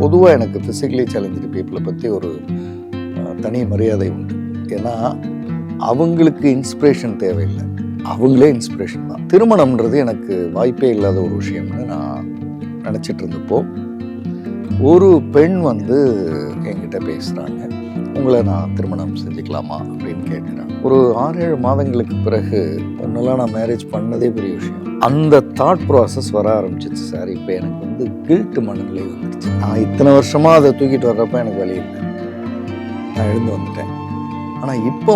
பொதுவாக எனக்கு physically challenge பீப்புளை பற்றி ஒரு தனி மரியாதை உண்டு. ஏன்னா அவங்களுக்கு இன்ஸ்பிரேஷன் தேவையில்லை, அவங்களே இன்ஸ்பிரேஷன் தான். திருமணம்ன்றது எனக்கு வாய்ப்பே இல்லாத ஒரு விஷயம்னு நான் நினச்சிட்டு இருந்தப்போ ஒரு பெண் என்கிட்ட பேசுகிறாங்க, உங்களை நான் திருமணம் செஞ்சுக்கலாமா அப்படின்னு கேட்குறாங்க. ஒரு 6-7 மாதங்களுக்கு பிறகு ஒன்றெல்லாம் நான் மேரேஜ் பண்ணதே பெரிய விஷயம். அந்த தாட் ப்ராசஸ் வர ஆரம்பிச்சிச்சு சார். இப்போ எனக்கு கில்ட் மனநிலை வந்துடுச்சு. நான் இத்தனை வருஷமாக அதை தூக்கிட்டு வர்றப்ப எனக்கு வலி இல்லை, நான் எழுந்து வந்துட்டேன். ஆனால் இப்போ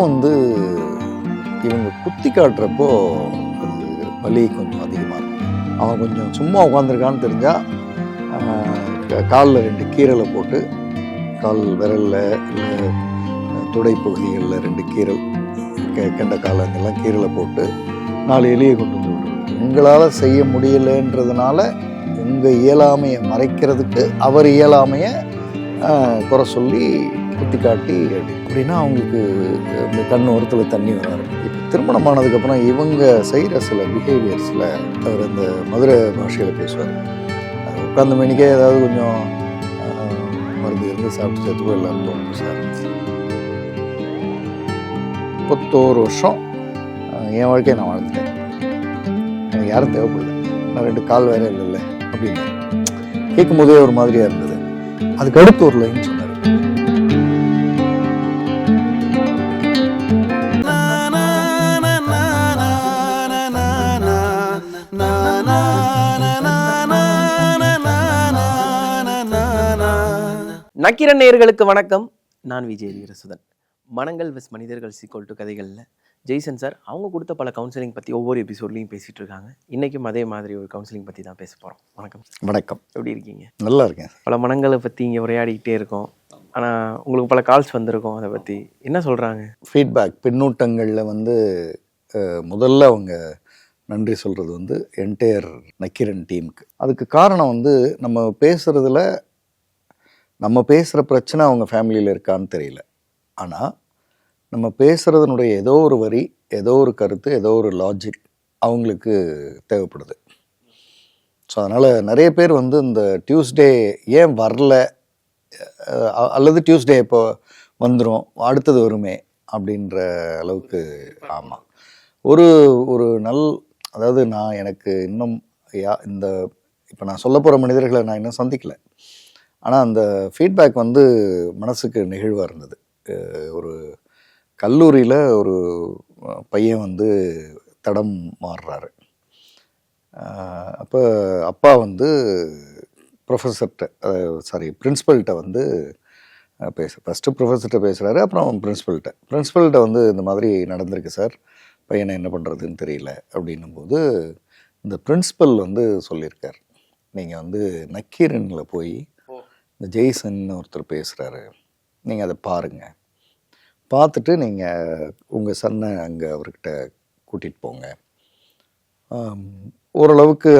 இவங்க குத்தி காட்டுறப்போ அது வலி கொஞ்சம் அதிகமாக இருக்கும். அவன் கொஞ்சம் சும்மா உட்காந்துருக்கான்னு தெரிஞ்சால் காலில் 2 கீரலை போட்டு, கால் விரலில் இல்லை துடைப்பகுதிகளில் 2 கீரல், கெண்ட காலங்கள்லாம் கீரலை போட்டு 4 எலியை கொண்டு வந்து விடுறது. உங்களால் செய்ய முடியலைன்றதுனால உங்கள் இயலாமையை மறைக்கிறதுக்கு அவர் இயலாமையை குறை சொல்லி குத்தி காட்டி அப்படின்னா அவங்களுக்கு இந்த கண் ஓரத்தில் தண்ணி வர ஆரம்பிக்கும். இப்போ திருமணமானதுக்கப்புறம் இவங்க செய்கிற சில பிஹேவியர்ஸில் அவர் அந்த மதுரை பாஷையில் பேசுவார். உட்காந்த மணிக்கே ஏதாவது கொஞ்சம் மருந்து இருந்து சாப்பிட்டு சேர்த்துக்கோ எல்லாம் தோணுது சார். 31 வருஷம் என் வாழ்க்கையை நான் வாழ்ந்துட்டேன், எனக்கு யாரும் தேவைப்படல, நான் 2 கால் வேற இல்லைல்ல அப்படின்னு கேட்கும் போதே ஒரு மாதிரியாக இருந்தது. அதுக்கு அடுத்து ஒரு லைன் சொன்னார், நக்கீரன் நேயர்களுக்கு வணக்கம். நான் விஜய் வீரசுதன். மனங்கள் வெஸ் மனிதர்கள் = கதைகளில் ஜெய்சன் சார் அவங்க கொடுத்த பல கவுன்சிலிங் பற்றி ஒவ்வொரு எபிசோட்லையும் பேசிகிட்டு இருக்காங்க. இன்றைக்கும் அதே மாதிரி ஒரு கவுன்சிலிங் பற்றி தான் பேச போகிறோம். வணக்கம். வணக்கம். எப்படி இருக்கீங்க? நல்லா இருக்கேன். பல மனங்களை பற்றி இங்கே உரையாடிக்கிட்டே இருக்கோம். ஆனால் உங்களுக்கு பல கால்ஸ் வந்திருக்கோம், அதை பற்றி என்ன சொல்கிறாங்க? ஃபீட்பேக் பின்னூட்டங்களில் முதல்ல அவங்க நன்றி சொல்கிறது என்டையர் நக்கீரன் டீமுக்கு. அதுக்கு காரணம் நம்ம பேசுகிற பிரச்சனை அவங்க ஃபேமிலியில் இருக்கான்னு தெரியல, ஆனால் நம்ம பேசுகிறதுனுடைய ஏதோ ஒரு வரி, ஏதோ ஒரு கருத்து, ஏதோ ஒரு லாஜிக் அவங்களுக்கு தேவைப்படுது. ஸோ அதனால் நிறைய பேர் இந்த டியூஸ்டே ஏன் வரல, அல்லது டியூஸ்டே இப்போ வந்துடும் அடுத்தது வருமே அப்படின்ற அளவுக்கு. ஆமாம், ஒரு அதாவது நான் எனக்கு இன்னும் இப்போ நான் சொல்ல போகிற மனிதர்களை நான் இன்னும் சந்திக்கலை, ஆனால் அந்த ஃபீட்பேக் மனசுக்கு நெகிழ்வாக இருந்தது. ஒரு கல்லூரியில் ஒரு பையன் தடம் மாறுறாரு. அப்போ அப்பா பிரின்ஸிபல்கிட்ட ஃபஸ்ட்டு ப்ரொஃபஸர்கிட்ட பேசுகிறாரு, அப்புறம் பிரின்ஸிபல்கிட்ட இந்த மாதிரி நடந்திருக்கு சார், பையனை என்ன பண்ணுறதுன்னு தெரியல அப்படின்னும்போது இந்த பிரின்ஸிபல் சொல்லியிருக்கார், நீங்கள் நக்கீரனில் போய் இந்த ஜெய்சன் ஒருத்தர் பேசுகிறாரு, நீங்கள் அதை பாருங்கள், பார்த்துட்டு நீங்கள் உங்கள் சன்னை அங்கே அவர்கிட்ட கூட்டிகிட்டு போங்க. ஓரளவுக்கு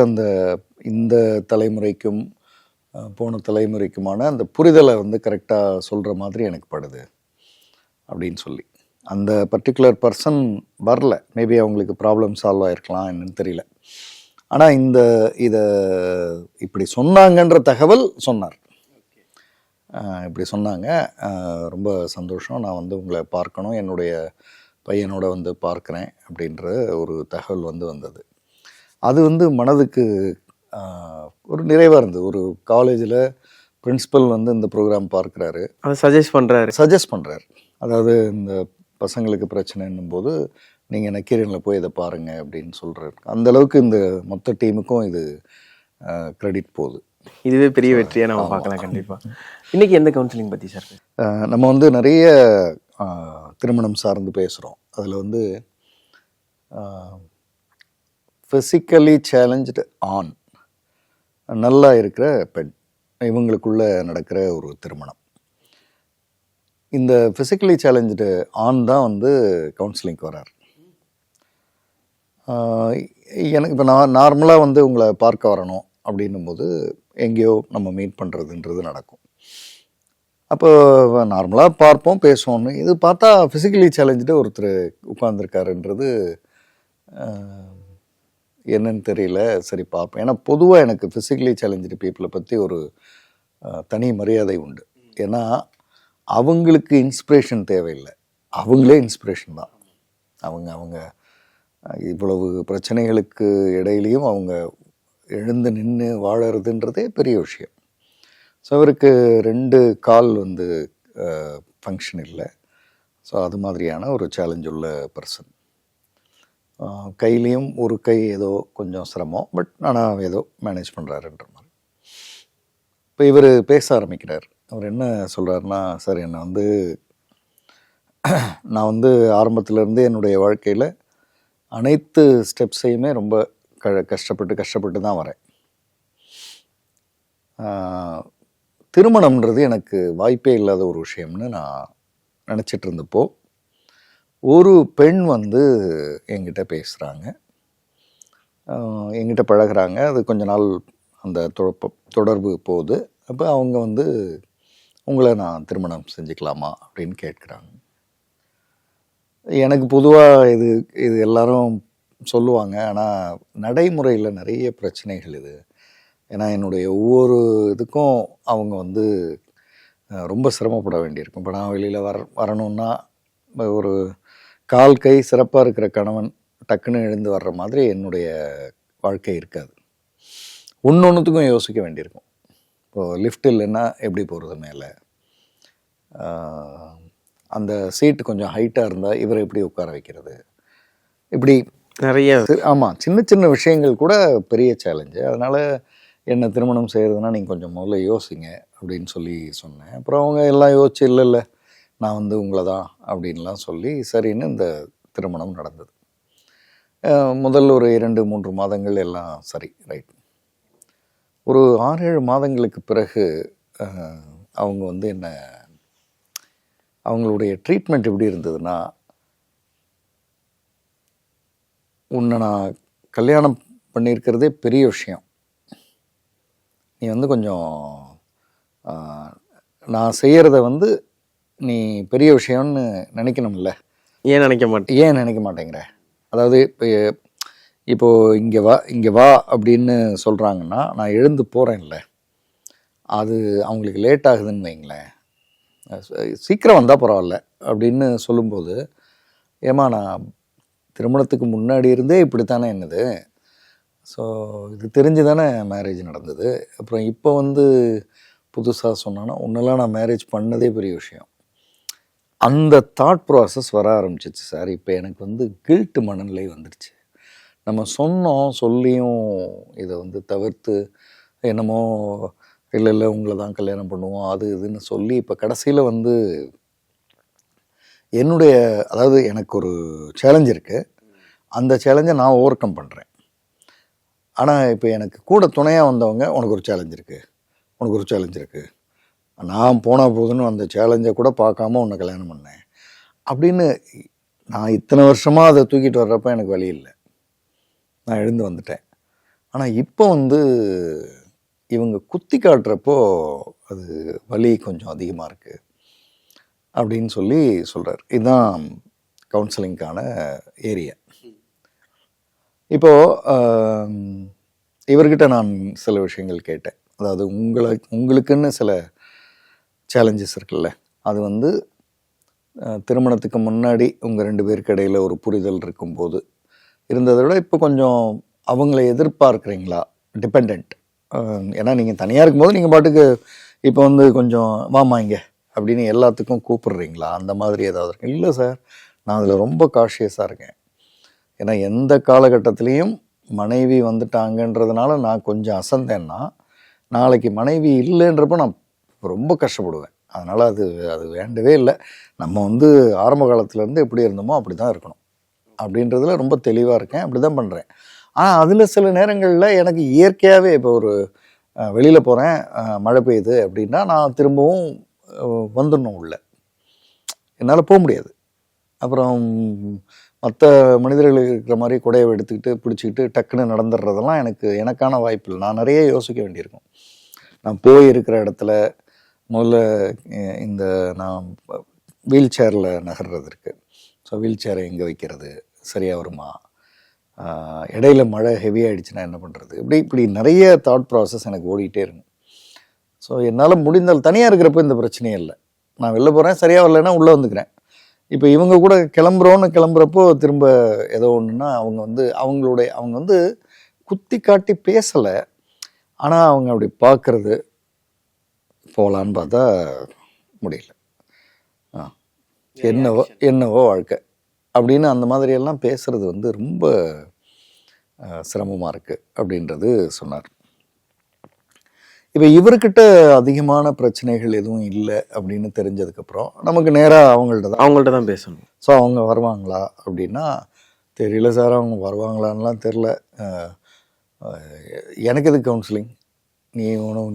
இந்த தலைமுறைக்கும் போன தலைமுறைக்குமான அந்த புரிதலை கரெக்டாக சொல்கிற மாதிரி எனக்கு படுது அப்படின்னு சொல்லி. அந்த பர்டிகுலர் பர்சன் வரல, மேபி அவங்களுக்கு ப்ராப்ளம் சால்வ் ஆகிருக்கலாம், என்னன்னு தெரியல. ஆனால் இதை இப்படி சொன்னாங்கன்ற தகவல் சொன்னார். இப்படி சொன்னாங்க, ரொம்ப சந்தோஷம், நான் உங்களை பார்க்கணும், என்னுடைய பையனோட பார்க்குறேன் அப்படின்ற ஒரு தகவல் வந்தது. அது மனதுக்கு ஒரு நிறைவாக இருந்தது. ஒரு காலேஜில் பிரின்ஸிபல் இந்த ப்ரோக்ராம் பார்க்குறாரு, அதை சஜஸ்ட் பண்ணுறாரு. அதாவது இந்த பசங்களுக்கு பிரச்சனைன்னும் போது நீங்கள் நக்கீரனில் போய் இதை பாருங்கள் அப்படின்னு சொல்கிறாரு. அந்தளவுக்கு இந்த மொத்த டீமுக்கும் இது க்ரெடிட் போகுது. இதுவே பெரிய வெற்றியாக நம்ம பார்க்கலாம். கண்டிப்பாக. இன்றைக்கி எந்த கவுன்சிலிங் பற்றி சார்? நம்ம நிறைய திருமணம் சார்ந்து பேசுகிறோம். அதில் ஃபிசிக்கலி சேலஞ்சு ஆண், நல்லா இருக்கிற பெண், இவங்களுக்குள்ளே நடக்கிற ஒரு திருமணம். இந்த ஃபிசிக்கலி சேலஞ்சு ஆண் தான் கவுன்சிலிங்க்கு வரார். எனக்கு இப்போ நான் நார்மலாக உங்களை பார்க்க வரணும் அப்படின்னும்போது எங்கேயோ நம்ம மீட் பண்ணுறதுன்றது நடக்கும். அப்போ நார்மலாக பார்ப்போம், பேசுவோம்னு. இது பார்த்தா ஃபிசிக்கலி சேலஞ்சு ஒருத்தர் உட்கார்ந்துருக்காருன்றது என்னன்னு தெரியல. சரி பார்ப்போம். ஏன்னா பொதுவாக எனக்கு ஃபிசிக்கலி சேலஞ்சு பீப்புளை பற்றி ஒரு தனி மரியாதை உண்டு. ஏன்னா அவங்களுக்கு இன்ஸ்பிரேஷன் தேவையில்லை, அவங்களே இன்ஸ்பிரேஷன் தான். அவங்க அவங்க இவ்வளவு பிரச்சனைகளுக்கு இடையிலையும் அவங்க எழுந்து நின்று வாழறதுன்றதே பெரிய விஷயம். ஸோ அவருக்கு 2 கால் வந்து ஃபங்க்ஷன் இல்லை. ஸோ அது மாதிரியான ஒரு சேலஞ்ச் உள்ள பர்சன். கையிலையும் ஒரு கை ஏதோ கொஞ்சம் சிரமம், பட் ஆனால் ஏதோ மேனேஜ் பண்ணுறாருன்ற மாதிரி. இப்போ இவர் பேச ஆரம்பிக்கிறார். அவர் என்ன சொல்கிறாருன்னா, சார் என்னை வந்து நான் வந்து ஆரம்பத்திலேருந்து என்னுடைய வாழ்க்கையில் அனைத்து ஸ்டெப்ஸையுமே ரொம்ப கஷ்டப்பட்டு தான் வரேன். திருமணம்ன்றது எனக்கு வாய்ப்பே இல்லாத ஒரு விஷயம்னு நான் நினச்சிட்டு இருந்தப்போ ஒரு பெண் வந்து என்கிட்ட பேசுகிறாங்க, என்கிட்ட பழகுறாங்க. அது கொஞ்ச நாள் அந்த தொடர்பு போகுது. அப்போ அவங்க வந்து உங்களை நான் திருமணம் செஞ்சுக்கலாமா அப்படின்னு கேட்குறாங்க. எனக்கு பொதுவாக இது எல்லாரும் சொல்லுவாங்க, ஆனால் நடைமுறையில் நிறைய பிரச்சனைகள் இது. ஏன்னா என்னுடைய ஒவ்வொரு இதுக்கும் அவங்க வந்து ரொம்ப சிரமப்பட வேண்டியிருக்கும். இப்போ நான் வெளியில் வரணுன்னா ஒரு கால் கை சிறப்பாக இருக்கிற கணவன் டக்குன்னு எழுந்து வர்ற மாதிரி என்னுடைய வாழ்க்கை இருக்காது. ஒன்றுத்துக்கும் யோசிக்க வேண்டியிருக்கும். இப்போது லிஃப்ட் இல்லைன்னா எப்படி போகிறது மேலே, அந்த சீட்டு கொஞ்சம் ஹைட்டாக இருந்தால் இவரை எப்படி உட்கார வைக்கிறது, இப்படி நிறைய. ஆமாம், சின்ன சின்ன விஷயங்கள் கூட பெரிய சேலஞ்சு. அதனால் என்ன திருமணம் செய்கிறதுனா நீங்கள் கொஞ்சம் முதல்ல யோசிங்க அப்படின்னு சொல்லி சொன்னேன். அப்புறம் அவங்க எல்லாம் யோசிச்சு இல்லை நான் வந்து உங்களை தான் அப்படின்லாம் சொல்லி சரின்னு இந்த திருமணம் நடந்தது. முதல்ல ஒரு 2-3 மாதங்கள் எல்லாம் சரி, ரைட். ஒரு 6-7 மாதங்களுக்கு பிறகு அவங்க வந்து என்ன, அவங்களுடைய ட்ரீட்மெண்ட் எப்படி இருந்ததுன்னா, உன்னை நான் கல்யாணம் பண்ணியிருக்கிறதே பெரிய விஷயம், நீ வந்து கொஞ்சம் நான் செய்கிறத வந்து நீ பெரிய விஷயம்னு நினைக்கணும்ல, ஏன் நினைக்க மாட்டேங்கிற? அதாவது இப்போது இங்கே வா அப்படின்னு சொல்கிறாங்கன்னா நான் எழுந்து போகிறேன்ல, அது அவங்களுக்கு லேட் ஆகுதுன்னு வைங்களேன், சீக்கிரம் வந்தால் பரவாயில்ல அப்படின்னு சொல்லும்போது, ஏமா நான் திருமணத்துக்கு முன்னாடி இருந்தே இப்படித்தானே என்னது, ஸோ இது தெரிஞ்சு தானே மேரேஜ் நடந்தது, அப்புறம் இப்போ வந்து புதுசாக சொன்னான்னா உன்னெல்லாம் நான் மேரேஜ் பண்ணதே பெரிய விஷயம். அந்த தாட் ப்ராசஸ் வர ஆரம்பிச்சிச்சு சார். இப்போ எனக்கு வந்து கில்ட்டு மனநிலை வந்துடுச்சு. நம்ம சொல்லியும் இதை வந்து தவிர்த்து என்னமோ இல்லை உங்களை தான் கல்யாணம் பண்ணுவோம் அது இதுன்னு சொல்லி இப்போ கடைசியில் வந்து என்னுடைய, அதாவது எனக்கு ஒரு சேலஞ்ச் இருக்குது, அந்த சேலஞ்சை நான் ஓவர் கம் பண்ணுறேன். ஆனால் இப்போ எனக்கு கூட துணையாக வந்தவங்க உனக்கு ஒரு சேலஞ்ச் இருக்குது, நான் போனால் போதுன்னு அந்த சேலஞ்சை கூட பார்க்காம உன்னை கல்யாணம் பண்ணேன் அப்படின்னு நான் இத்தனை வருஷமாக அதை தூக்கிட்டு வர்றப்ப எனக்கு வழி இல்லை, நான் எழுந்து வந்துட்டேன். ஆனால் இப்போ வந்து இவங்க குத்தி காட்டுறப்போ அது வலி கொஞ்சம் அதிகமாக இருக்குது அப்படின்னு சொல்கிறார். இதுதான் கவுன்சிலிங்க்கான ஏரியா. இப்போது இவர்கிட்ட நான் சில விஷயங்கள் கேட்டேன். அதாவது உங்களுக்குன்னு சில சேலஞ்சஸ் இருக்குல்ல, அது வந்து திருமணத்துக்கு முன்னாடி உங்கள் 2 பேருக்கு இடையில் ஒரு புரிதல் இருக்கும்போது இருந்ததை விட இப்போ கொஞ்சம் அவங்கள எதிர்பார்க்குறீங்களா, டிபெண்ட். ஏன்னா நீங்கள் தனியாக இருக்கும்போது நீங்கள் பாட்டுக்கு இப்போ வந்து கொஞ்சம் வாமா இங்கே அப்படின்னு எல்லாத்துக்கும் கூப்பிடுறீங்களா, அந்த மாதிரி ஏதாவது இருக்கு? இல்லை சார், நான் அதில் ரொம்ப காஷியஸாக இருக்கேன். ஏன்னா எந்த காலகட்டத்துலேயும் மனைவி வந்துட்டாங்கன்றதுனால நான் கொஞ்சம் அசந்தேன்னா நாளைக்கு மனைவி இல்லைன்றப்போ நான் ரொம்ப கஷ்டப்படுவேன். அதனால் அது வேண்டவே இல்லை. நம்ம வந்து ஆரம்ப காலத்துலேருந்து எப்படி இருந்தோமோ அப்படி தான் இருக்கணும் அப்படின்றதுல ரொம்ப தெளிவாக இருக்கேன், அப்படி தான் பண்ணுறேன். ஆனால் அதில் சில நேரங்களில் எனக்கு இயற்கையாகவே இப்போ ஒரு வெளியில் போகிறேன், மழை பெய்யுது அப்படின்னா நான் திரும்பவும் வந்துடணும் உள்ள, என்னால் போக முடியாது. அப்புறம் மற்ற மனிதர்கள் இருக்கிற மாதிரி குடையை எடுத்துக்கிட்டு பிடிச்சிக்கிட்டு டக்குன்னு நடந்துடுறதெல்லாம் எனக்கான வாய்ப்பு இல்லை. நான் நிறைய யோசிக்க வேண்டியிருக்கும். நான் போய் இருக்கிற இடத்துல முதல்ல நான் வீல் சேரில் நகர்றது இருக்குது. ஸோ வீல் சேரை எங்கே வைக்கிறது, சரியாக வருமா, இடையில மழை ஹெவியாகிடுச்சுன்னா என்ன பண்ணுறது, இப்படி நிறைய தாட் ப்ராசஸ் எனக்கு ஓடிக்கிட்டே இருக்கும். ஸோ என்னால் முடிந்தால் தனியாக இருக்கிறப்ப இந்த பிரச்சனையே இல்லை. நான் வெளில போகிறேன், சரியாக வரலைன்னா உள்ளே வந்துக்கிறேன். இப்போ இவங்க கூட கிளம்புறப்போ திரும்ப ஏதோ ஒன்றுன்னா அவங்க வந்து குத்தி காட்டி பேசலை. ஆனால் அவங்க அப்படி பார்க்கறது போகலான்னு பார்த்தா முடியல. என்னவோ வாழ்க்கை அப்படின்னு அந்த மாதிரியெல்லாம் பேசுறது வந்து ரொம்ப சிரமமாக இருக்குது அப்படின்றது சொன்னார். இப்போ இவர்கிட்ட அதிகமான பிரச்சனைகள் எதுவும் இல்லை அப்படின்னு தெரிஞ்சதுக்கப்புறம் நமக்கு நேராக அவங்கள்ட்ட தான் பேசணும். ஸோ அவங்க வருவாங்களா அப்படின்னா தெரியல சார், அவங்க வருவாங்களான்லாம் தெரில. எனக்கு எதுக்கு கவுன்சிலிங்,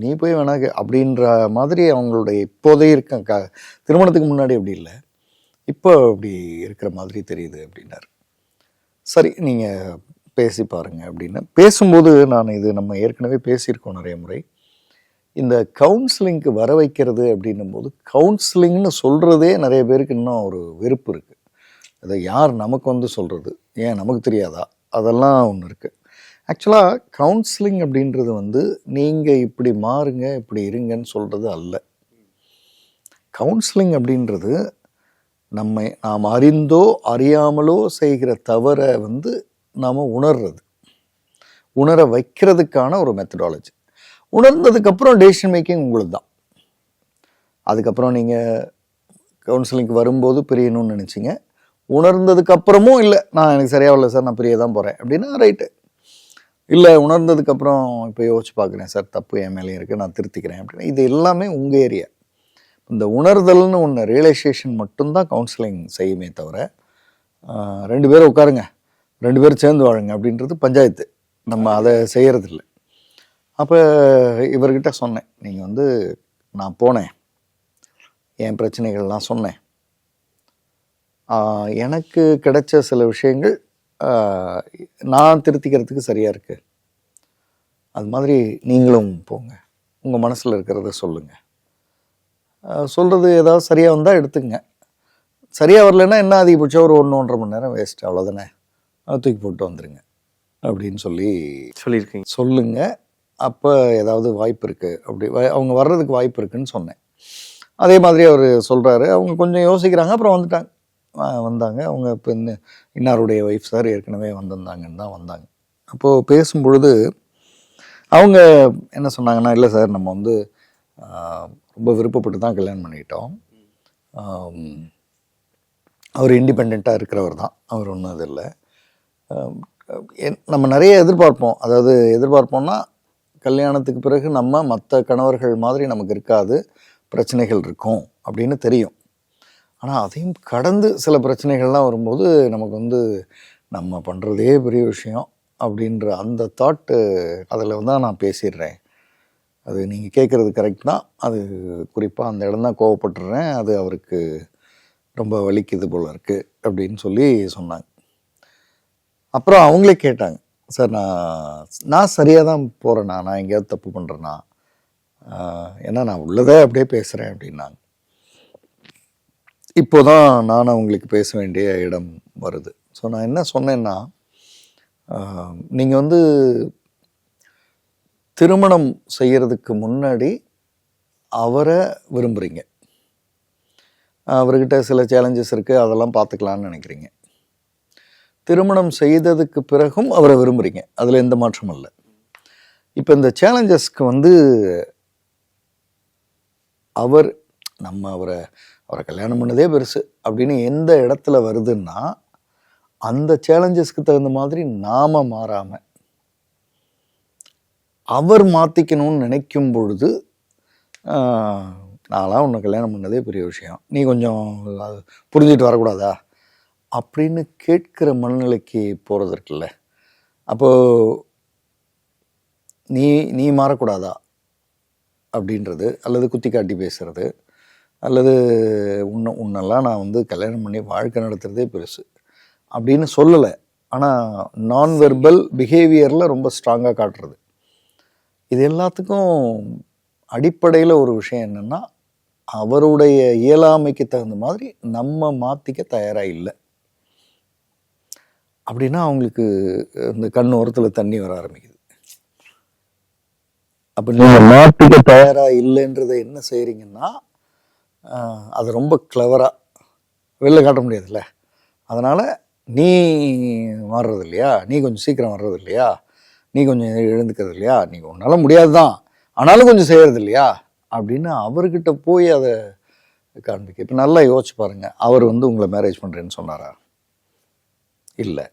நீ போய் வேணாக்கு அப்படின்ற மாதிரி அவங்களுடைய இப்போதே இருக்க திருமணத்துக்கு முன்னாடி அப்படி இல்லை, இப்போ அப்படி இருக்கிற மாதிரி தெரியுது அப்படின்னாரு. சரி நீங்கள் பேசி பாருங்கள் அப்படின்னு பேசும்போது நம்ம ஏற்கனவே பேசியிருக்கோம் நிறைய முறை. இந்த கவுன்சிலிங்க்கு வர வைக்கிறது அப்படின்னும் போது கவுன்சிலிங்னு சொல்கிறதே நிறைய பேருக்கு இன்னும் ஒரு வெறுப்பு இருக்குது. அதை யார் நமக்கு வந்து சொல்கிறது, ஏன் நமக்கு தெரியாதா, அதெல்லாம் ஒன்று இருக்குது. ஆக்சுவலாக கவுன்சிலிங் அப்படின்றது வந்து நீங்கள் இப்படி மாறுங்க இப்படி இருங்கன்னு சொல்கிறது அல்ல. கவுன்சிலிங் அப்படின்றது நாம் அறிந்தோ அறியாமலோ செய்கிற தவறை வந்து நாம் உணர வைக்கிறதுக்கான ஒரு மெத்தடாலஜி. உணர்ந்ததுக்கப்புறம் டெசிஷன் மேக்கிங் உங்களுக்கு தான். அதுக்கப்புறம் நீங்கள் கவுன்சிலிங்க்கு வரும்போது பிரியணும்னு நினச்சிங்க, உணர்ந்ததுக்கப்புறமும் இல்லை எனக்கு சரியாக இல்லை சார், நான் பிரிய தான் போகிறேன் அப்படின்னா ரைட்டு. இல்லை உணர்ந்ததுக்கப்புறம் இப்போ யோசிச்சு பார்க்குறேன் சார், தப்பு என் மேலேயும் இருக்குது, நான் திருத்திக்கிறேன் அப்படின்னா இது எல்லாமே உங்கள் ஏரியா. இந்த உணர்தல்னு ஒன்று ரியலைசேஷன் மட்டும்தான் கவுன்சிலிங் செய்யுமே தவிர 2 பேரும் உட்காருங்க 2 பேரும் சேர்ந்து வாழுங்க அப்படின்றது பஞ்சாயத்து. நம்ம அதை செய்கிறதில்ல. அப்போ இவர்கிட்ட சொன்னேன், நீங்கள் வந்து நான் போனேன், என் பிரச்சனைகள்லாம் சொன்னேன், எனக்கு கிடைச்ச சில விஷயங்கள் நான் திருத்திக்கிறதுக்கு சரியாக இருக்குது. அது மாதிரி நீங்களும் போங்க, உங்கள் மனசில் இருக்கிறத சொல்லுங்கள். சொல்கிறது ஏதாவது சரியாக வந்தால் எடுத்துங்க, சரியாக வரலன்னா என்ன அதிகபட்சம் ஒரு 1-1.5 மணி நேரம் வேஸ்ட், அவ்வளோதானே, தூக்கி போட்டு வந்துடுங்க அப்படின்னு சொல்லியிருக்கீங்க. சொல்லுங்கள், அப்போ ஏதாவது வாய்ப்பு இருக்குது, அப்படி அவங்க வர்றதுக்கு வாய்ப்பு இருக்குதுன்னு சொன்னேன். அதே மாதிரி அவர் சொல்கிறாரு. அவங்க கொஞ்சம் யோசிக்கிறாங்க, அப்புறம் வந்தாங்க. அவங்க இப்போ இன்னாருடைய ஒய்ஃப் சார் ஏற்கனவே வந்திருந்தாங்கன்னு தான் வந்தாங்க. அப்போது பேசும்பொழுது அவங்க என்ன சொன்னாங்கன்னா, இல்லை சார் நம்ம வந்து ரொம்ப விருப்பப்பட்டு தான் கல்யாணம் பண்ணிக்கிட்டோம், அவர் இண்டிபெண்ட்டாக இருக்கிறவர் தான், அவர் ஒன்றும் இது இல்லை, நம்ம நிறைய எதிர்பார்ப்போம். அதாவது எதிர்பார்ப்போம்னா கல்யாணத்துக்கு பிறகு நம்ம மற்ற கணவர்கள் மாதிரி நமக்கு இருக்காது, பிரச்சனைகள் இருக்கும் அப்படின்னு தெரியும். ஆனால் அதையும் கடந்து சில பிரச்சனைகள்லாம் வரும்போது நமக்கு வந்து நம்ம பண்ணுறதே பெரிய விஷயம் அப்படின்ற அந்த தாட்டு அதில் தான் நான் பேசிடுறேன். அது நீங்கள் கேட்குறது கரெக்ட் தான், அது குறிப்பாக அந்த இடம் தான் கோவப்பட்டுறேன், அது அவருக்கு ரொம்ப வலிக்குது போல் இருக்குது அப்படின்னு சொன்னாங்க. அப்புறம் அவங்களே கேட்டாங்க, சார் நான் சரியாக தான் போகிறேண்ணா, நான் எங்கேயாவது தப்பு பண்ணுறேன்னா, ஏன்னா நான் உள்ளதே அப்படியே பேசுகிறேன் அப்படின்னாங்க. இப்போ தான் நான் அவங்களுக்கு பேச வேண்டிய இடம் வருது. ஸோ நான் என்ன சொன்னேன்னா, நீங்கள் வந்து திருமணம் செய்கிறதுக்கு முன்னாடி அவரை விரும்புகிறீங்க, அவர்கிட்ட சில சேலஞ்சஸ் இருக்குது, அதெல்லாம் பார்த்துக்கலான்னு நினைக்கிறீங்க. திருமணம் செய்ததுக்கு பிறகும் அவரை விரும்புகிறீங்க, அதில் எந்த மாற்றமும் இல்லை. இப்போ இந்த சேலஞ்சஸ்க்கு வந்து அவரை கல்யாணம் பண்ணதே பெருசு அப்படின்னு எந்த இடத்துல வருதுன்னா, அந்த சேலஞ்சஸ்க்கு தகுந்த மாதிரி நாம் மாறாமல் அவர் மாற்றிக்கணும்னு நினைக்கும் பொழுது, நான்லாம் உன்னை கல்யாணம் பண்ணதே பெரிய விஷயம், நீ கொஞ்சம் புரிஞ்சுட்டு வரக்கூடாதா அப்படின்னு கேட்குற மனநிலைக்கு போகிறது இருக்குல்ல. அப்போது நீ மாறக்கூடாதா அப்படின்றது, அல்லது குத்தி காட்டி பேசுறது, அல்லது உன்னெல்லாம் நான் வந்து கல்யாணம் பண்ணி வாழ்க்கை நடத்துகிறதே பெருசு அப்படின்னு சொல்லலை, ஆனால் நான் வெர்பல் பிஹேவியரில் ரொம்ப ஸ்ட்ராங்காக காட்டுறது. இது எல்லாத்துக்கும் அடிப்படையில் ஒரு விஷயம் என்னென்னா, அவருடைய இயலாமைக்கு தகுந்த மாதிரி நம்ம மாற்றிக்க தயாராக இல்லை அப்படின்னா அவங்களுக்கு இந்த கண் ஓரத்தில் தண்ணி வர ஆரம்பிக்குது. அப்போ நீங்கள் மாற்றிக்க தயாராக இல்லைன்றதை என்ன செய்கிறீங்கன்னா அது ரொம்ப கிளவராக வெளில காட்ட முடியாதுல்ல. அதனால் நீ மாறுறது இல்லையா, நீ கொஞ்சம் சீக்கிரம் வர்றது இல்லையா, நீ கொஞ்சம் எழுந்துக்கிறது இல்லையா, நீ உன்னால் முடியாது தான் ஆனாலும் கொஞ்சம் செய்கிறது இல்லையா அப்படின்னு அவர்கிட்ட போய் அதை காண்பிக்க. இப்போ நல்லா யோசிச்சு பாருங்க, அவர் வந்து உங்களை மேரேஜ் பண்ணுறேன்னு சொன்னாரா? இல்லை.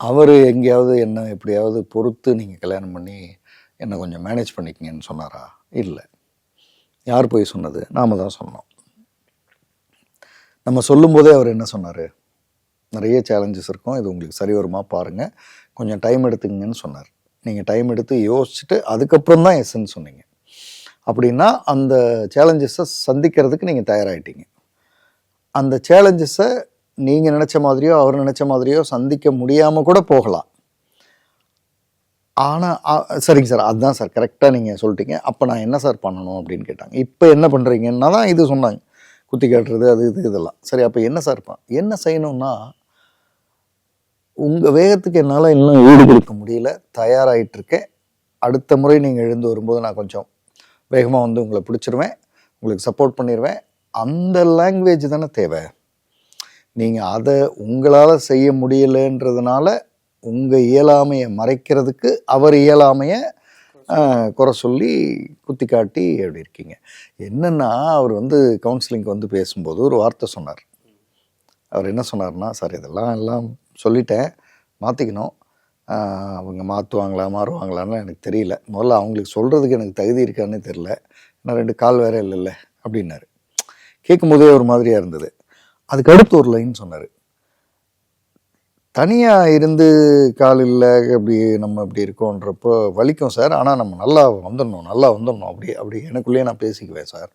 அவர் எங்கேயாவது என்ன எப்படியாவது பொறுத்து நீங்கள் கல்யாணம் பண்ணி என்னை கொஞ்சம் மேனேஜ் பண்ணிக்கிங்கன்னு சொன்னாரா? இல்லை. யார் போய் சொன்னது? நாம் தான் சொன்னோம். நம்ம சொல்லும்போதே அவர் என்ன சொன்னார்? நிறைய சேலஞ்சஸ் இருக்கும், இது உங்களுக்கு சரி வருமா பாருங்கள், கொஞ்சம் டைம் எடுத்துக்கங்கன்னு சொன்னார். நீங்கள் டைம் எடுத்து யோசிச்சுட்டு அதுக்கப்புறம் தான் எஸ்ன்னு சொன்னீங்க. அப்படின்னா அந்த சேலஞ்சஸை சந்திக்கிறதுக்கு நீங்கள் தயாராகிட்டீங்க. அந்த சேலஞ்சஸை நீங்கள் நினச்ச மாதிரியோ அவர் நினச்ச மாதிரியோ சந்திக்க முடியாமல் கூட போகலாம். ஆனால் சரிங்க சார், அதுதான் சார் கரெக்டாக நீங்கள் சொல்லிட்டீங்க, அப்போ நான் என்ன சார் பண்ணணும் அப்படின்னு கேட்டாங்க. இப்போ என்ன பண்ணுறீங்கன்னா தான் இது சொன்னாங்க, குத்தி காட்டுறது அது இதெல்லாம். சரி, அப்போ என்ன சார் என்ன செய்யணும்னா, உங்கள் வேகத்துக்கு என்னால் இன்னும் ஈடு கொடுக்க முடியல, தயாராகிட்டுருக்கேன். அடுத்த முறை நீங்கள் எழுந்து வரும்போது நான் கொஞ்சம் வேகமாக வந்து உங்களை பிடிச்சிருவேன், உங்களுக்கு சப்போர்ட் பண்ணிடுவேன். அந்த லாங்குவேஜ் தானே தேவை. நீங்கள் அதை உங்களால் செய்ய முடியலைன்றதுனால உங்கள் இயலாமையை மறைக்கிறதுக்கு அவர் இயலாமையை குறை சொல்லி குத்தி காட்டி அப்படி இருக்கீங்க. என்னென்னா, அவர் வந்து கவுன்சிலிங்க்கு வந்து பேசும்போது ஒரு வார்த்தை சொன்னார். அவர் என்ன சொன்னார்னா, சார் எல்லாம் சொல்லிட்டேன், மாற்றிக்கணும், அவங்க மாறுவாங்களான்னு எனக்கு தெரியல, முதல்ல அவங்களுக்கு சொல்கிறதுக்கு எனக்கு தகுதி இருக்கான்னு தெரில, நான் 2 கால் வேற இல்லைல்ல அப்படின்னாரு. கேட்கும்போதே ஒரு மாதிரியாக இருந்தது. அதுக்கு அடுத்து ஒரு லைன் சொன்னார், தனியாக இருந்து கால் இல்லை அப்படி நம்ம இப்படி இருக்கோன்றப்போ வலிக்கும் சார், ஆனால் நம்ம நல்லா வந்துடணும் அப்படி எனக்குள்ளேயே நான் பேசிக்குவேன் சார்.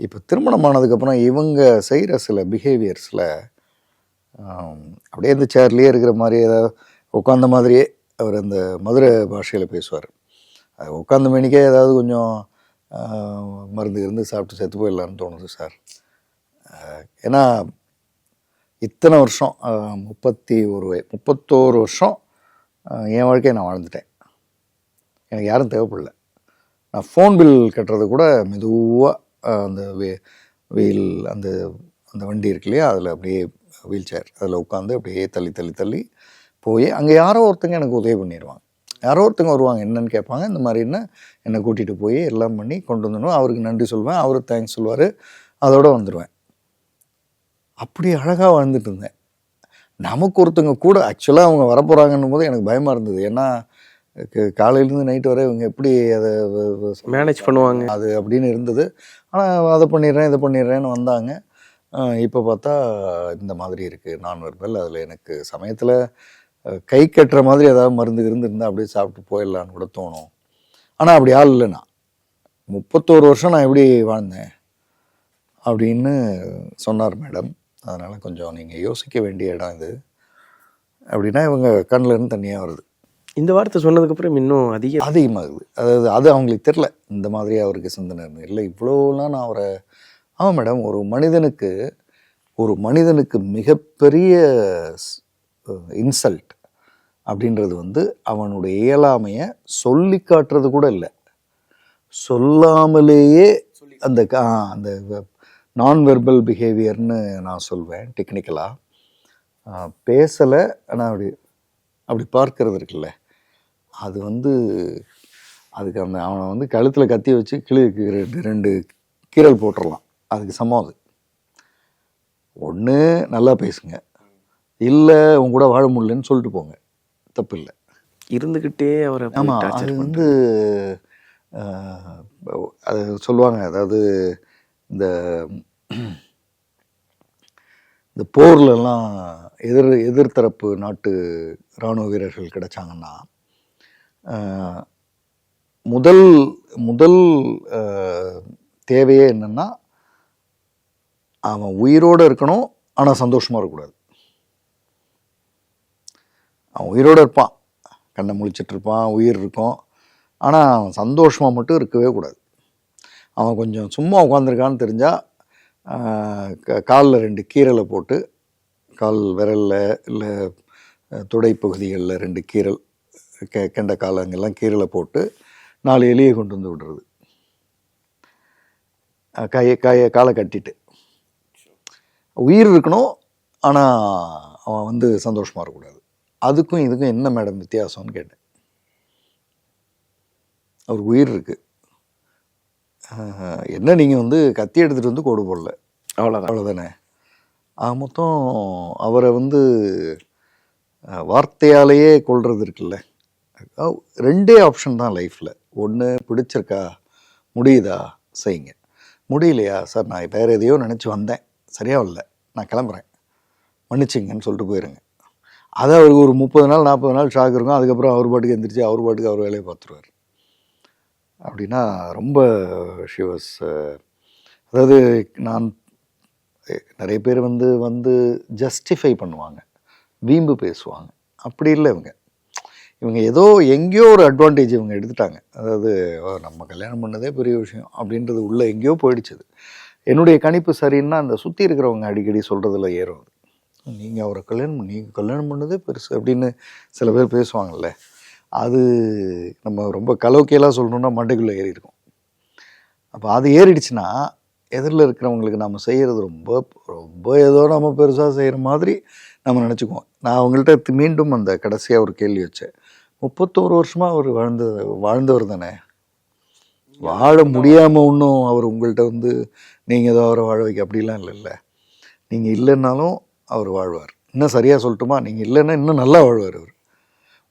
இப்போ திருமணம் ஆனதுக்கப்புறம் இவங்க செய்கிற சில பிஹேவியர்ஸில் அப்படியே இந்த சேர்லேயே இருக்கிற மாதிரி, ஏதாவது உட்காந்த மாதிரியே அவர் அந்த மதுரை பாஷையில் பேசுவார். அது உட்காந்த மணிக்கே ஏதாவது கொஞ்சம் மருந்து சாப்பிட்டு செத்து போயிடலான்னு தோணுது சார். ஏன்னா இத்தனை வருஷம் 31 வருஷம் என் வாழ்க்கையை நான் வாழ்ந்துட்டேன். எனக்கு யாரும் தேவைப்படல. நான் ஃபோன் பில் கட்டுறது கூட மெதுவாக அந்த வீல் அந்த அந்த வண்டி இருக்கு இல்லையா, அதில் அப்படியே வீல் சேர் அதில் உட்காந்து அப்படியே தள்ளி போய் அங்கே யாரோ ஒருத்தங்க எனக்கு உதவி பண்ணிடுவாங்க. யாரோ ஒருத்தங்க வருவாங்க, என்னன்னு கேட்பாங்க, இந்த மாதிரின்னு என்னை கூட்டிகிட்டு போய் எல்லாம் பண்ணி கொண்டு வந்துடுவேன். அவருக்கு நன்றி சொல்லுவேன், அவரு தேங்க்ஸ் சொல்லுவார், அதோடு வந்துடுவேன். அப்படி அழகாக வாழ்ந்துட்டு இருந்தேன். நமக்கு ஒருத்தங்க கூட ஆக்சுவலாக அவங்க வரப்போகிறாங்கன்னும் போது எனக்கு பயமாக இருந்தது. ஏன்னா காலையிலேருந்து நைட்டு வரை இவங்க எப்படி அதை மேனேஜ் பண்ணுவாங்க அது அப்படின்னு இருந்தது. ஆனால் அதை பண்ணிடுறேன் இதை பண்ணிடுறேன்னு வந்தாங்க. இப்போ பார்த்தா இந்த மாதிரி இருக்குது நான் வெர்பல். அதில் எனக்கு சமயத்தில் கை கட்டுற மாதிரி ஏதாவது மருந்து இருந்தால் அப்படியே சாப்பிட்டு போயிடலான்னு கூட தோணும். ஆனால் அப்படி ஆள் இல்லைண்ணா. 31 வருஷம் நான் எப்படி வாழ்ந்தேன் அப்படின்னு சொன்னார் மேடம். அதனால் கொஞ்சம் நீங்கள் யோசிக்க வேண்டிய இடம் இது அப்படின்னா இவங்க கண்ணில் இருந்து தனியாக வருது. இந்த வார்த்தை சொன்னதுக்கப்புறம் இன்னும் அதிகமாகுது. அதாவது அது அவங்களுக்கு தெரில, இந்த மாதிரி அவருக்கு சிந்தனை இருந்தது. இல்லை இவ்வளோலாம் நான் அவரை ஆமாம் மேடம், ஒரு மனிதனுக்கு மிகப்பெரிய இன்சல்ட் அப்படின்றது வந்து அவனுடைய இயலாமையை சொல்லி காட்டுறது கூட இல்லை, சொல்லாமலேயே அந்த அந்த நான் வெர்பல் பிஹேவியர்னு நான் சொல்வேன். டெக்னிக்கலாக பேசலை, ஆனால் அப்படி பார்க்கறது இருக்குல்ல, அது வந்து அதுக்கு அவனை வந்து கழுத்தில் கத்தி வச்சு ரெண்டு கீரல் போட்டுடலாம், அதுக்கு சமம். அது ஒன்று நல்லா பேசுங்க, இல்லை உங்க கூட வாழ முடியலன்னு சொல்லிட்டு போங்க, தப்பு இல்லை. இருந்துக்கிட்டே அவரை ஆமாம், அது வந்து அது சொல்லுவாங்க. அதாவது இந்த போர்லெல்லாம் எதிர்த்தரப்பு நாட்டு இராணுவ வீரர்கள் கிடைச்சாங்கன்னா முதல் தேவையே என்னன்னா, அவன் உயிரோடு இருக்கணும், ஆனால் சந்தோஷமாக இருக்கக்கூடாது. அவன் உயிரோடு இருப்பான், கண்ணை முழிச்சிட்டு இருப்பான், உயிர் இருக்கும், ஆனால் அவன் சந்தோஷமாக மட்டும் இருக்கவே கூடாது. அவன் கொஞ்சம் சும்மா உட்காந்துருக்கான்னு தெரிஞ்சால் காலில் 2 கீரலை போட்டு, கால் விரலில் இல்லை தொடை பகுதிகளில் 2 கீரல் கெண்ட காலங்கள்லாம் கீரையில் போட்டு 4 எலியை கொண்டு வந்து விடுறது, காலை கட்டிட்டு. உயிர் இருக்கணும், ஆனால் அவன் வந்து சந்தோஷமாக இருக்கக்கூடாது. அதுக்கும் இதுக்கும் என்ன மேடம் வித்தியாசம்னு கேட்டேன். அவருக்கு உயிர் இருக்குது, என்ன நீங்கள் வந்து கத்தி எடுத்துகிட்டு வந்து கோடு போடல, அவ்வளோதானே. மொத்தம் அவரை வந்து வார்த்தையாலேயே கொள்வது இருக்குல்ல. 2 ஆப்ஷன் தான் லைஃப்பில். ஒன்று பிடிச்சிருக்கா, முடியுதா, செய்யுங்க. முடியலையா, சார் நான் வேறு எதையோ நினச்சி வந்தேன், சரியாக இல்லை, நான் கிளம்புறேன், மன்னிச்சிங்கன்னு சொல்லிட்டு போயிருங்க. அதை அவருக்கு ஒரு 30 நாள் 40 நாள் ஷாக் இருக்கும். அதுக்கப்புறம் அவர் பாட்டுக்கு எந்திரிச்சு அவர் பாட்டுக்கு அவர் வேலையை பார்த்துருவார். அப்படின்னா ரொம்ப ஷிவஸ். அதாவது நான் நிறைய பேர் வந்து ஜஸ்டிஃபை பண்ணுவாங்க, வீம்பு பேசுவாங்க. அப்படி இல்லை இவங்க ஏதோ எங்கேயோ ஒரு அட்வான்டேஜ் இவங்க எடுத்துட்டாங்க. அதாவது நம்ம கல்யாணம் பண்ணதே பெரிய விஷயம் அப்படின்றது உள்ளே எங்கேயோ போயிடுச்சுது. என்னுடைய கணிப்பு சரின்னா அந்த சுற்றி இருக்கிறவங்க அடிக்கடி சொல்கிறதுல ஏறும். நீங்கள் அவரை கல்யாணம் பண்ணதே பெருசு அப்படின்னு சில பேர் பேசுவாங்கள்ல. அது நம்ம ரொம்ப கலோக்கியெல்லாம் சொல்லணுன்னா மண்டைக்குள்ளே ஏறி இருக்கும். அப்போ அது ஏறிடுச்சுன்னா எதிரில் இருக்கிறவங்களுக்கு நம்ம செய்கிறது ரொம்ப ரொம்ப ஏதோ நம்ம பெருசாக செய்கிற மாதிரி நம்ம நினச்சிக்குவோம். நான் அவங்கள்ட்ட மீண்டும் அந்த கடைசியாக ஒரு கேள்வி வச்சேன். 31 வருஷமாக அவர் வாழ்ந்தவர் தானே, வாழ முடியாமல் இன்னும் அவர் உங்கள்கிட்ட வந்து நீங்கள் ஏதோ அவரை வாழ வைக்க அப்படிலாம் இல்லைல்ல. நீங்கள் இல்லைன்னாலும் அவர் வாழ்வார். இன்னும் சரியாக சொல்லட்டுமா, நீங்கள் இல்லைன்னா இன்னும் நல்லா வாழ்வார் அவர்.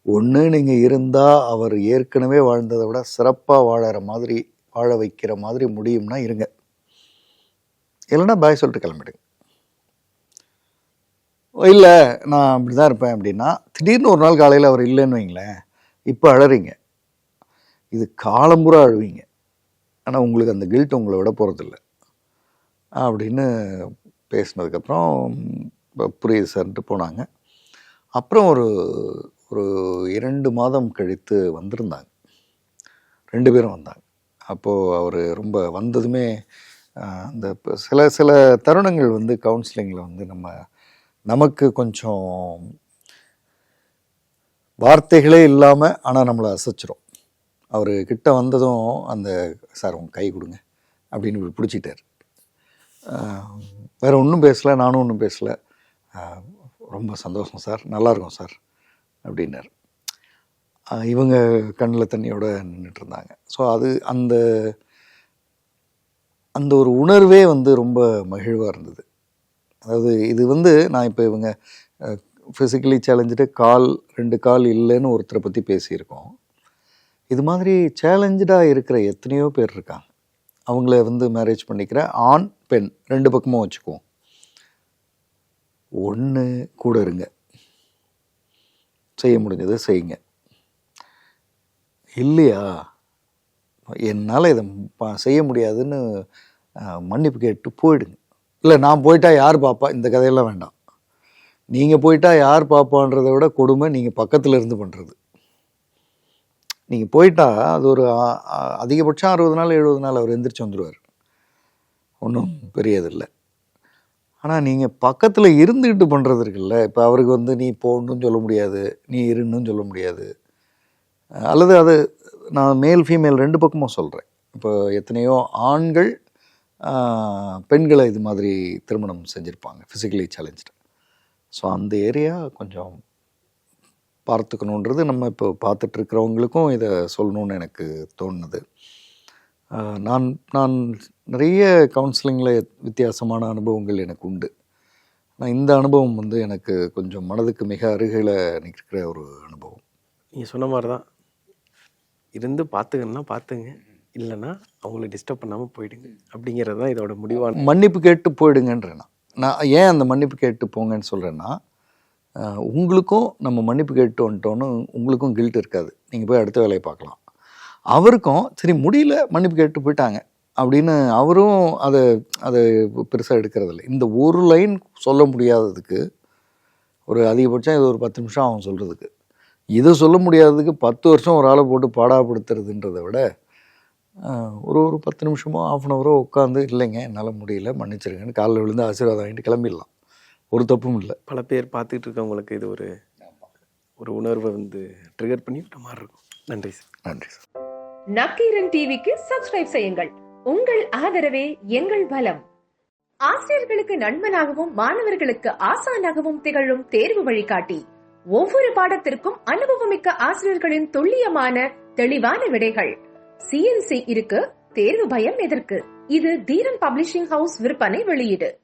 ஒன்று நீங்கள் இருந்தால் அவர் ஏற்கனவே வாழ்ந்ததை விட சிறப்பாக வாழ வைக்கிற மாதிரி முடியும்னா இருங்க, இல்லைன்னா பாய் சொல்லிட்டு கிளம்பிடுங்க. இல்லை நான் அப்படி தான் இருப்பேன் அப்படின்னா திடீர்னு ஒரு நாள் காலையில் அவர் இல்லைன்னு வைங்களேன், இப்போ அழறீங்க, இது காலம்புறா அழுவீங்க, ஆனால் உங்களுக்கு அந்த கில்ட் உங்களை விட போகிறதில்ல அப்படின்னு பேசினதுக்கப்புறம் புரியுது சார்ன்ட்டு போனாங்க. அப்புறம் ஒரு 2 மாதம் கழித்து வந்திருந்தாங்க, 2 பேரும் வந்தாங்க. அப்போது அவர் ரொம்ப வந்ததுமே அந்த சில தருணங்கள் வந்து கவுன்சிலிங்கில் வந்து நமக்கு கொஞ்சம் வார்த்தைகளே இல்லாமல் ஆனால் நம்மளை அசைச்சிரும். அவர் கிட்ட வந்ததும் அந்த சார் உங்கள் கை கொடுங்க அப்படின்னு பிடிச்சிட்டார். வேறு ஒன்றும் பேசலை, நானும் ஒன்றும் பேசலை. ரொம்ப சந்தோஷம் சார், நல்லாயிருக்கும் சார் அப்படின்னார். இவங்க கண்ணில் தண்ணியோடு நின்றுட்டு இருந்தாங்க. ஸோ அது அந்த ஒரு உணர்வே வந்து ரொம்ப மகிழ்வாக இருந்தது. அதாவது இது வந்து நான் இப்போ இவங்க ஃபிசிக்கலி சேலஞ்சுட்டு 2 கால் இல்லைன்னு ஒருத்தரை பற்றி பேசியிருக்கோம். இது மாதிரி சேலஞ்சாக இருக்கிற எத்தனையோ பேர் இருக்காங்க. அவங்கள வந்து மேரேஜ் பண்ணிக்கிற ஆண் பெண் 2 பக்கமும் வச்சுக்குவோம். ஒன்று கூட இருங்க, செய்ய முடிஞ்சதை செய்யுங்க. இல்லையா, என்னால் இதை செய்ய முடியாதுன்னு மன்னிப்பு கேட்டு போயிடுங்க. இல்லை நான் போயிட்டா யார் பாப்பா, இந்த கதையெல்லாம் வேண்டாம். நீங்கள் போயிட்டா யார் பாப்பான்றதை விட கொடுமை நீங்கள் பக்கத்தில் இருந்து பண்ணுறது. நீங்கள் போயிட்டா அது ஒரு அதிகபட்சம் 60 நாள் 70 நாள் அவர் எந்திரிச்சு வந்துடுவார், ஒன்றும் பெரியதில்லை. ஆனால் நீங்கள் பக்கத்தில் இருந்துக்கிட்டு பண்ணுறது இருக்குல்ல. இப்போ அவருக்கு வந்து நீ போகணுன்னு சொல்ல முடியாது, நீ இருன்னு சொல்ல முடியாது. அல்லது அது நான் மேல் ஃபீமேல் 2 பக்கமும் சொல்கிறேன். இப்போ எத்தனையோ ஆண்கள் பெண்களை இது மாதிரி திருமணம் செஞ்சுருப்பாங்க ஃபிசிக்கலி சேலஞ்சுடு. ஸோ அந்த ஏரியா கொஞ்சம் பார்த்துக்கணுன்றது நம்ம இப்போ பார்த்துட்ருக்கிறவங்களுக்கும் இதை சொல்லணுன்னு எனக்கு தோணுது. நான் நிறைய கவுன்சிலிங்கில் வித்தியாசமான அனுபவங்கள் எனக்கு உண்டு. நான் இந்த அனுபவம் வந்து எனக்கு கொஞ்சம் மனதுக்கு மிக அருகில் நிற்கிற ஒரு அனுபவம். நீங்கள் சொன்ன மாதிரி தான், இருந்து பார்த்துக்கணுன்னா பார்த்துங்க, இல்லைன்னா அவங்கள டிஸ்டர்ப் பண்ணாமல் போயிடுங்க அப்படிங்கிறது தான் இதோட முடிவான. மன்னிப்பு கேட்டு போயிடுங்கன்றேன். நான் ஏன் அந்த மன்னிப்பு கேட்டு போங்கன்னு சொல்கிறேன்னா, உங்களுக்கும் நம்ம மன்னிப்பு கேட்டு வந்துட்டோன்னு உங்களுக்கும் கில்ட் இருக்காது, நீங்கள் போய் அடுத்த வேலையை பார்க்கலாம். அவருக்கும் சரி முடியல மன்னிப்பு கேட்டு போயிட்டாங்க அப்படின்னு அவரும் அதை பெருசாக எடுக்கிறதில்ல. இந்த ஒரு லைன் சொல்ல முடியாததுக்கு ஒரு அதிகபட்சம் இது ஒரு 10 நிமிஷம் அவன் சொல்கிறதுக்கு, இதை சொல்ல முடியாததுக்கு 10 வருஷம் ஒரு ஆளை போட்டு பாடாப்படுத்துறதுன்றதை விட ஒரு 10 நிமிஷமோ 1/2 hour உட்காந்து இல்லைங்க என்னால் முடியல மன்னிச்சிருங்கன்னு காலையில் விழுந்து ஆசீர்வாதம் வாங்கிட்டு கிளம்பிடலாம், ஒரு தப்பும் இல்லை. பல பேர் பார்த்துட்டு இருக்கவங்களுக்கு இது ஒரு ஒரு உணர்வை வந்து ட்ரிகர் பண்ணி விட்ட மாதிரி இருக்கும். நன்றி சார். நன்றி சார். நக்கீரன் டிவிக்கு சப்ஸ்கிரைப் செய்யுங்கள். உங்கள் ஆதரவே எங்கள் பலம். ஆசிரியர்களுக்கு நண்பனாகவும் மாணவர்களுக்கு ஆசானாகவும் திகழும் தேர்வு வழிகாட்டி. ஒவ்வொரு பாடத்திற்கும் அனுபவமிக்க ஆசிரியர்களின் துல்லியமான தெளிவான விடைகள். CNC இருக்கு, தேர்வு பயம் எதற்கு? இது தீரன் பப்ளிஷிங் ஹவுஸ் விற்பனை வெளியீடு.